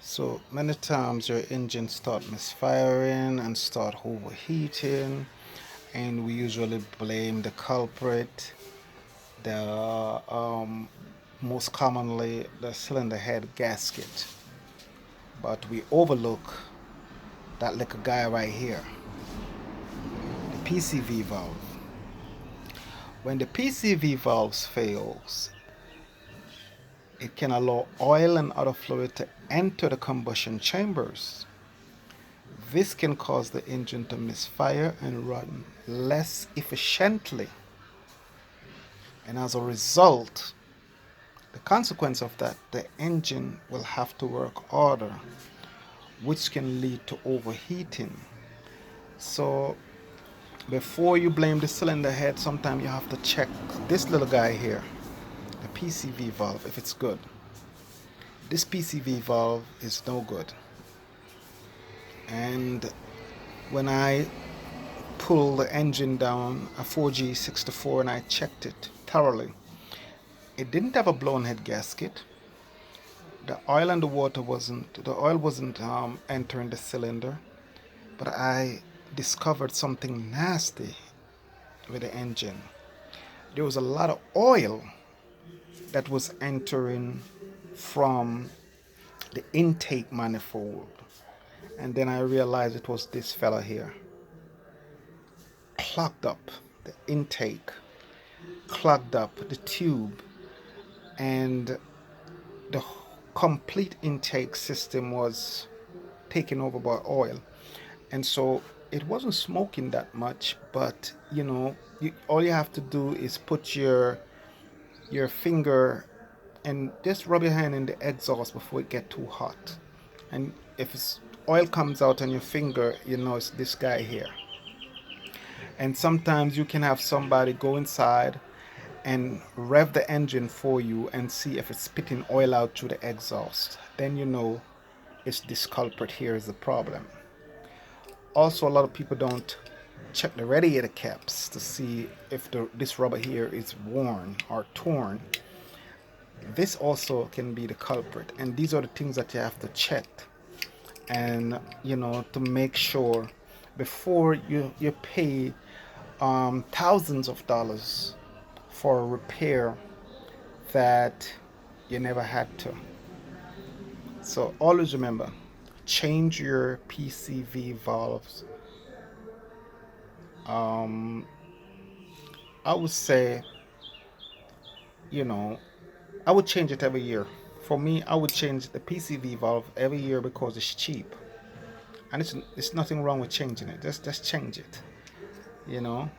So many times your engine start misfiring and start overheating, and we usually blame the culprit, the most commonly the cylinder head gasket, but we overlook that little guy right here, the PCV valve. When the PCV valves fails, it can allow oil and other fluid to enter the combustion chambers. This can cause the engine to misfire and run less efficiently. And as a result, the consequence of that, the engine will have to work harder, which can lead to overheating. So before you blame the cylinder head, sometimes you have to check this little guy here, the PCV valve, if it's good. This PCV valve is no good. And when I pulled the engine down a 4G64 and I checked it thoroughly, it didn't have a blown head gasket. The oil and the water wasn't, the oil wasn't entering the cylinder, but I discovered something nasty with the engine. There was a lot of oil that was entering from the intake manifold. And then I realized it was this fella here. Clogged up the intake, clogged up the tube, and the complete intake system was taken over by oil. And so it wasn't smoking that much, but all you have to do is put your finger and just rub your hand in the exhaust before it get too hot. And if it's oil comes out on your finger, you know it's this guy here. And sometimes you can have somebody go inside and rev the engine for you and see if it's spitting oil out through the exhaust. Then you know it's this culprit here is the problem. Also, a lot of people don't check the radiator caps to see if this rubber here is worn or torn. This also can be the culprit, and these are the things that you have to check, and to make sure before you pay thousands of dollars for a repair that you never had to. So always remember, change your PCV valves. um, I would say, you know I would change it every year. For me, I would change the PCV valve every year because it's cheap, and it's nothing wrong with changing it. Just change it. You know.